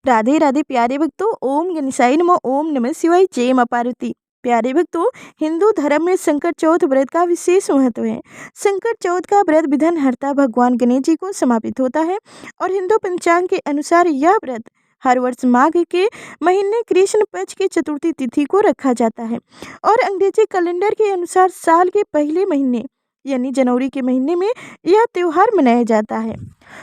राधे राधे प्यारे भक्तों, ओम गणेशाय नमः। ओम नमः शिवाय। जय मां पार्वती। प्यारे भक्तों, हिंदू धर्म में संकट चौथ व्रत का विशेष महत्व है। संकट चौथ का व्रत विघ्नहर्ता भगवान गणेश जी को समर्पित होता है और हिंदू पंचांग के अनुसार यह व्रत हर वर्ष माघ के महीने कृष्ण पक्ष की चतुर्थी तिथि को रखा जाता है और अंग्रेजी कैलेंडर के अनुसार साल के पहले महीने यानी जनवरी के महीने में यह त्योहार मनाया जाता है।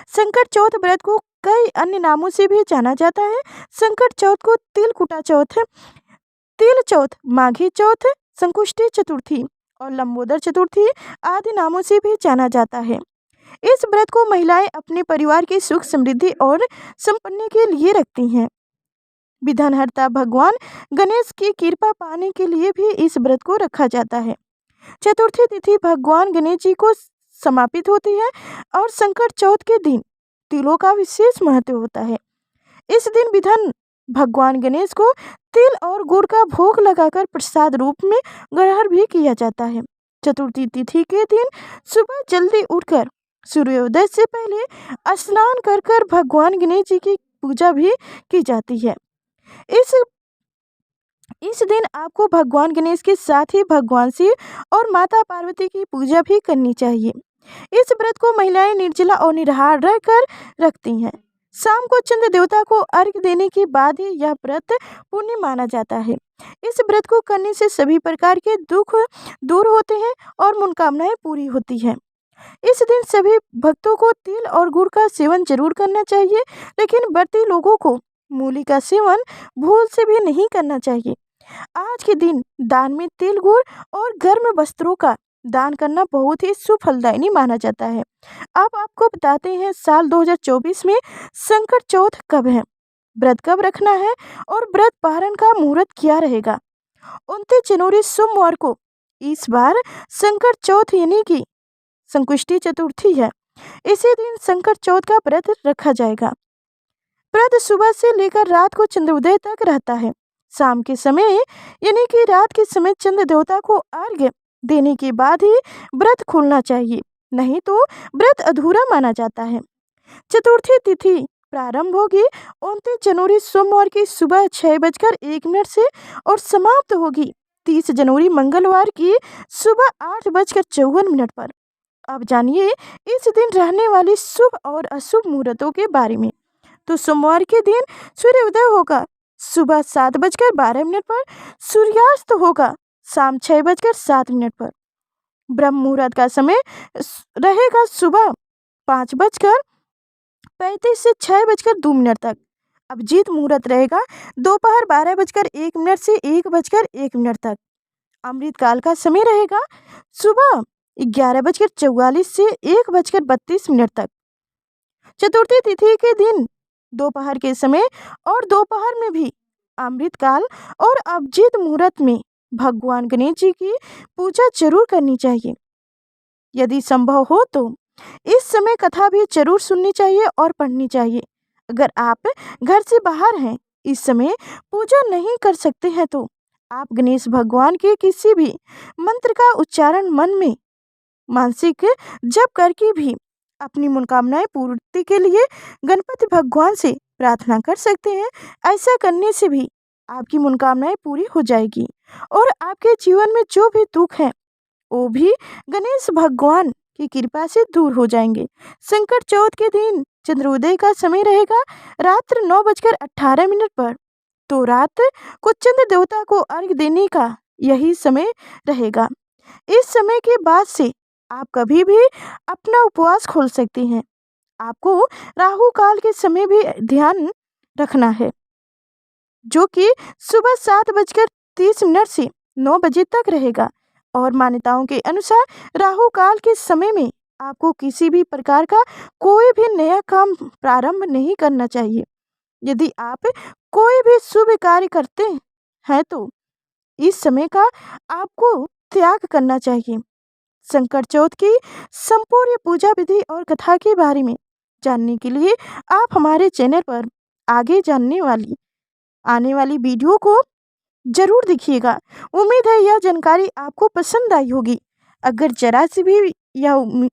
संकट चौथ व्रत को कई अन्य नामों से भी जाना जाता है। संकट चौथ को तिलकुटा चौथ, तिल चौथ, माघी चौथ, संकुष्टी चतुर्थी और लंबोदर चतुर्थी आदि नामों से भी जाना जाता है। इस व्रत को महिलाएं अपने परिवार की सुख समृद्धि और संपन्नता के लिए रखती हैं। विघ्नहर्ता भगवान गणेश की कृपा पाने के लिए भी इस व्रत को रखा जाता है। चतुर्थी तिथि भगवान गणेश जी को समर्पित होती है और संकट चौथ के दिन तिलों का विशेष महत्व होता है। इस दिन विघ्न भगवान गणेश को तिल और गुड़ का भोग लगाकर प्रसाद रूप में ग्रहण भी किया जाता है। चतुर्थी तिथि के दिन सुबह जल्दी उठकर सूर्योदय से पहले स्नान कर भगवान गणेश जी की पूजा भी की जाती है। इस दिन आपको भगवान गणेश के साथ ही भगवान शिव और माता पार्वती की पूजा भी करनी चाहिए। इस व्रत को महिलाएं निर्जला और निराहार रहकर रखती हैं। शाम को चंद्र देवता को अर्घ्य देने के बाद ही यह व्रत पुण्य माना जाता है। इस व्रत को करने से सभी प्रकार के दुख दूर होते हैं और मनोकामनाएं पूरी होती हैं। इस दिन सभी भक्तों को तिल और गुड़ का सेवन जरूर करना चाहिए, लेकिन व्रती लोगों को मूली का सेवन भूल से भी नहीं करना चाहिए। आज के दिन दान में तिल, गुड़ और गर्म वस्त्रों का दान करना बहुत ही शुभ फलदायी माना जाता है। अब आपको बताते हैं साल 2024 में संकट चौथ कब है, व्रत कब रखना है और व्रत पारण का मुहूर्त क्या रहेगा। 29 जनवरी सोमवार को इस बार संकट चौथ यानी कि संकुष्टी चतुर्थी है। इसी दिन संकट चौथ का व्रत रखा जाएगा। व्रत सुबह से लेकर रात को चंद्रोदय तक रहता है। शाम के समय यानी कि रात के समय चंद्र देवता को अर्घ्य देने के बाद ही व्रत खोलना चाहिए, नहीं तो व्रत अधूरा माना जाता है। चतुर्थी तिथि प्रारंभ होगी 29 जनवरी सोमवार की सुबह 6:01 से और समाप्त होगी 30 जनवरी मंगलवार की सुबह 8:54 पर। अब जानिए इस दिन रहने वाली शुभ और अशुभ मुहूर्तों के बारे में। तो सोमवार के दिन सूर्योदय होगा सुबह 7:12 पर, सूर्यास्त होगा शाम 6:07 पर। ब्रह्म मुहूर्त का समय रहेगा सुबह 5:35 से 6:02 तक। अभिजीत मुहूर्त रहेगा दोपहर 12:01 से 1:01 तक। अमृत काल का समय रहेगा सुबह 11:44 से 1:32 तक। चतुर्थी तिथि के दिन दोपहर के समय और दोपहर में भी अमृत काल और अभिजीत मुहूर्त में भगवान गणेश जी की पूजा जरूर करनी चाहिए। यदि संभव हो तो इस समय कथा भी जरूर सुननी चाहिए और पढ़नी चाहिए। अगर आप घर से बाहर हैं, इस समय पूजा नहीं कर सकते हैं, तो आप गणेश भगवान के किसी भी मंत्र का उच्चारण मन में मानसिक जप करके भी अपनी मनोकामनाएं पूर्ति के लिए गणपति भगवान से प्रार्थना कर सकते हैं। ऐसा करने से भी आपकी मनोकामनाएं पूरी हो जाएगी और आपके जीवन में जो भी दुख है वो भी गणेश भगवान की कृपा से दूर हो जाएंगे। संकट चौथ के दिन चंद्रोदय का समय रहेगा रात्र 9:18 पर। तो रात को चंद्र देवता को अर्घ्य देने का यही समय रहेगा। इस समय के बाद से आप कभी भी अपना उपवास खोल सकते हैं। आपको राहु काल के समय भी ध्यान रखना है, जो कि सुबह 7:30 से 9 बजे तक रहेगा। और मान्यताओं के अनुसार राहु काल के समय में आपको किसी भी प्रकार का कोई भी नया काम प्रारंभ नहीं करना चाहिए। यदि आप कोई भी शुभ कार्य करते हैं तो इस समय का आपको त्याग करना चाहिए। संकट चौथ की संपूर्ण पूजा विधि और कथा के बारे में जानने के लिए आप हमारे चैनल पर आने वाली वीडियो को जरूर देखिएगा। उम्मीद है यह जानकारी आपको पसंद आई होगी। अगर जरा सी भी यह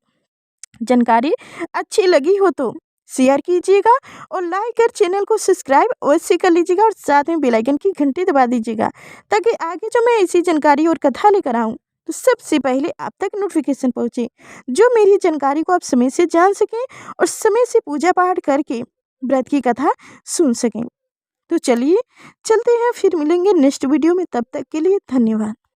जानकारी अच्छी लगी हो तो शेयर कीजिएगा और लाइक कर चैनल को सब्सक्राइब अवश्य कर लीजिएगा और साथ में बेल आइकन की घंटी दबा दीजिएगा ताकि आगे जो मैं ऐसी जानकारी और कथा लेकर आऊँ तो सबसे पहले आप तक नोटिफिकेशन पहुँचे, जो मेरी जानकारी को आप समय से जान सकें और समय से पूजा पाठ करके व्रत की कथा सुन सकें। तो चलिए चलते हैं, फिर मिलेंगे नेक्स्ट वीडियो में। तब तक के लिए धन्यवाद।